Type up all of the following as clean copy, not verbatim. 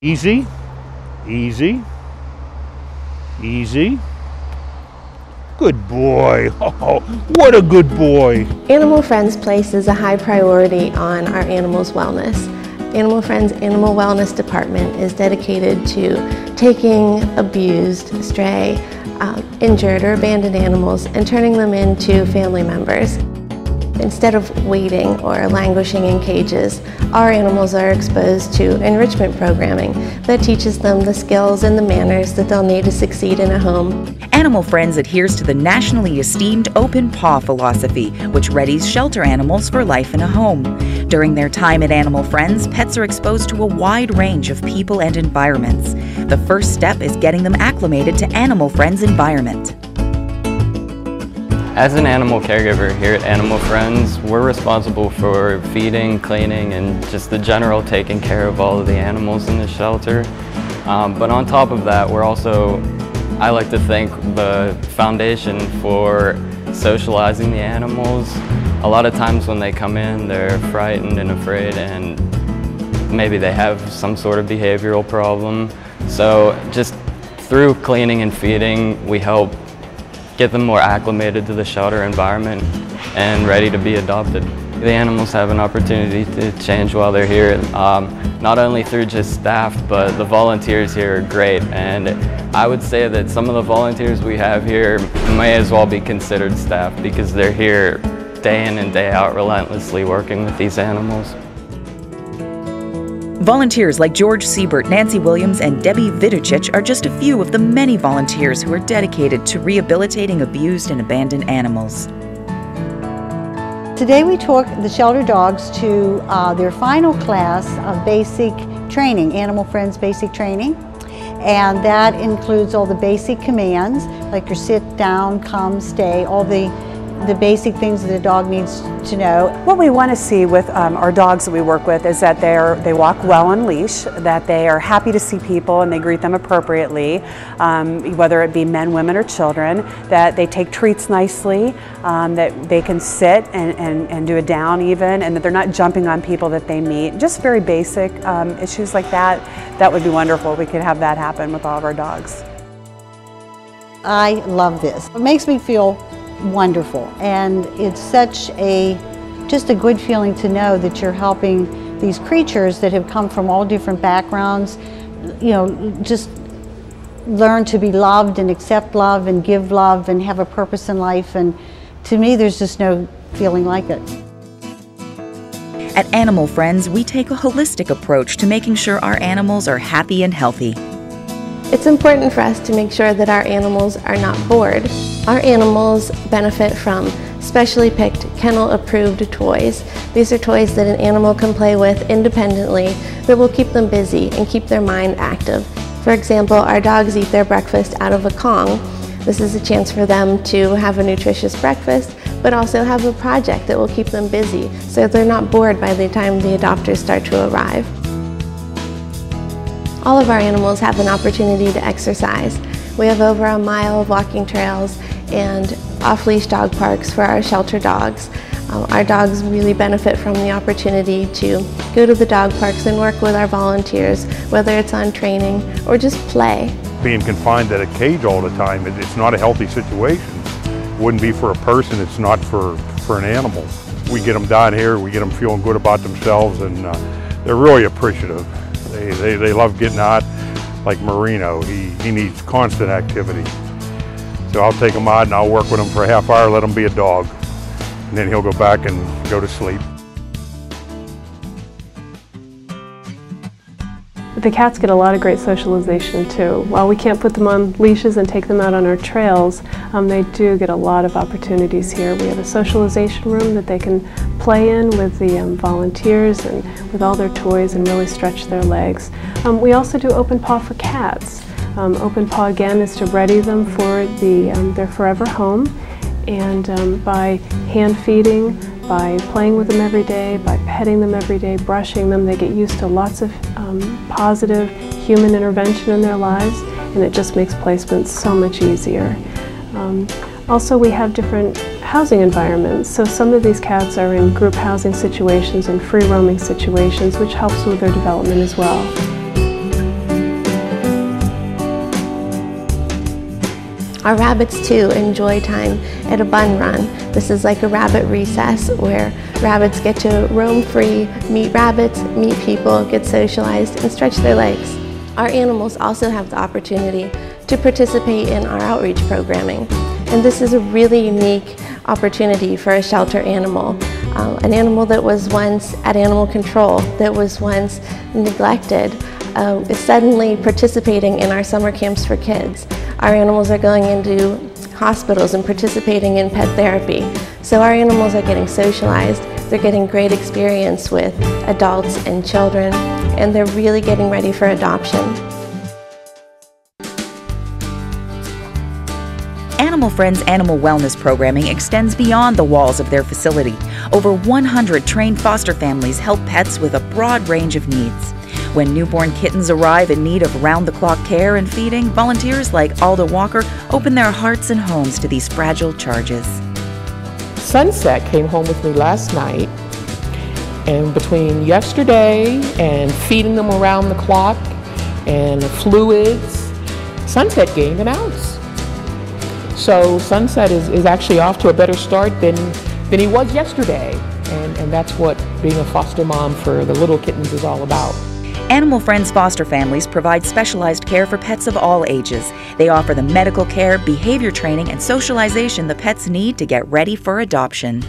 Easy, easy, easy. Good boy. Oh, what a good boy. Animal Friends places a high priority on our animals' wellness. Animal Friends Animal Wellness Department is dedicated to taking abused, stray, injured or abandoned animals and turning them into family members. Instead of waiting or languishing in cages, our animals are exposed to enrichment programming that teaches them the skills and the manners that they'll need to succeed in a home. Animal Friends adheres to the nationally esteemed open paw philosophy, which readies shelter animals for life in a home. During their time at Animal Friends, pets are exposed to a wide range of people and environments. The first step is getting them acclimated to Animal Friends' environment. As an animal caregiver here at Animal Friends, we're responsible for feeding, cleaning, and just the general taking care of all of the animals in the shelter. But on top of that, we're also, I like to think, the foundation for socializing the animals. A lot of times when they come in, they're frightened and afraid, and maybe they have some sort of behavioral problem. So just through cleaning and feeding, we help get them more acclimated to the shelter environment and ready to be adopted. The animals have an opportunity to change while they're here, not only through just staff, but the volunteers here are great. And I would say that some of the volunteers we have here may as well be considered staff because they're here day in and day out relentlessly working with these animals. Volunteers like George Siebert, Nancy Williams, and Debbie Vidicic are just a few of the many volunteers who are dedicated to rehabilitating abused and abandoned animals. Today we took the shelter dogs to their final class of basic training, Animal Friends basic training. And that includes all the basic commands, like your sit, down, come, stay, all the basic things that a dog needs to know. What we want to see with our dogs that we work with is that they walk well on leash, that they are happy to see people and they greet them appropriately, whether it be men, women, or children, that they take treats nicely, that they can sit and do a down even, and that they're not jumping on people that they meet. Just very basic issues like that. That would be wonderful. We could have that happen with all of our dogs. I love this. It makes me feel wonderful, and it's such just a good feeling to know that you're helping these creatures that have come from all different backgrounds, you know, just learn to be loved and accept love and give love and have a purpose in life. And to me, there's just no feeling like it. At Animal Friends, we take a holistic approach to making sure our animals are happy and healthy. It's important for us to make sure that our animals are not bored. Our animals benefit from specially picked kennel-approved toys. These are toys that an animal can play with independently that will keep them busy and keep their mind active. For example, our dogs eat their breakfast out of a Kong. This is a chance for them to have a nutritious breakfast, but also have a project that will keep them busy so they're not bored by the time the adopters start to arrive. All of our animals have an opportunity to exercise. We have over a mile of walking trails and off-leash dog parks for our shelter dogs. Our dogs really benefit from the opportunity to go to the dog parks and work with our volunteers, whether it's on training or just play. Being confined at a cage all the time, it's not a healthy situation. Wouldn't be for a person, it's not for an animal. We get them down here, we get them feeling good about themselves, and they're really appreciative. They love getting out. Like Marino, he needs constant activity. So I'll take him out and I'll work with him for a half hour, let him be a dog. And then he'll go back and go to sleep. The cats get a lot of great socialization too. While we can't put them on leashes and take them out on our trails, they do get a lot of opportunities here. We have a socialization room that they can play in with the volunteers and with all their toys and really stretch their legs. We also do open paw for cats. Open paw again is to ready them for their forever home, and by hand feeding, by playing with them every day, by petting them every day, brushing them, they get used to lots of positive human intervention in their lives, and it just makes placement so much easier. Also, we have different housing environments, so some of these cats are in group housing situations and free roaming situations, which helps with their development as well. Our rabbits too enjoy time at a bun run. This is like a rabbit recess where rabbits get to roam free, meet rabbits, meet people, get socialized, and stretch their legs. Our animals also have the opportunity to participate in our outreach programming. And this is a really unique opportunity for a shelter animal. An animal that was once at animal control, that was once neglected, is suddenly participating in our summer camps for kids. Our animals are going into hospitals and participating in pet therapy. So our animals are getting socialized, they're getting great experience with adults and children, and they're really getting ready for adoption. Animal Friends Animal Wellness programming extends beyond the walls of their facility. Over 100 trained foster families help pets with a broad range of needs. When newborn kittens arrive in need of round-the-clock care and feeding, volunteers like Alda Walker open their hearts and homes to these fragile charges. Sunset came home with me last night, and between yesterday and feeding them around the clock and the fluids, Sunset gained an ounce. So Sunset is actually off to a better start than he was yesterday, and that's what being a foster mom for the little kittens is all about. Animal Friends foster families provide specialized care for pets of all ages. They offer the medical care, behavior training, and socialization the pets need to get ready for adoption.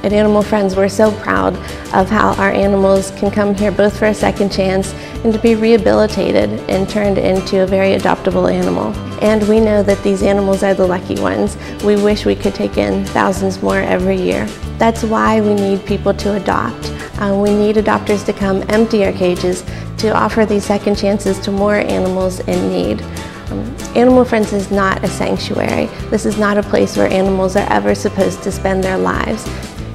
At Animal Friends, we're so proud of how our animals can come here both for a second chance and to be rehabilitated and turned into a very adoptable animal. And we know that these animals are the lucky ones. We wish we could take in thousands more every year. That's why we need people to adopt. We need adopters to come empty our cages to offer these second chances to more animals in need. Animal Friends is not a sanctuary. This is not a place where animals are ever supposed to spend their lives.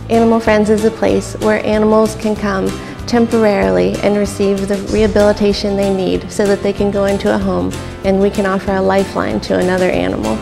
Animal Friends is a place where animals can come temporarily and receive the rehabilitation they need so that they can go into a home and we can offer a lifeline to another animal.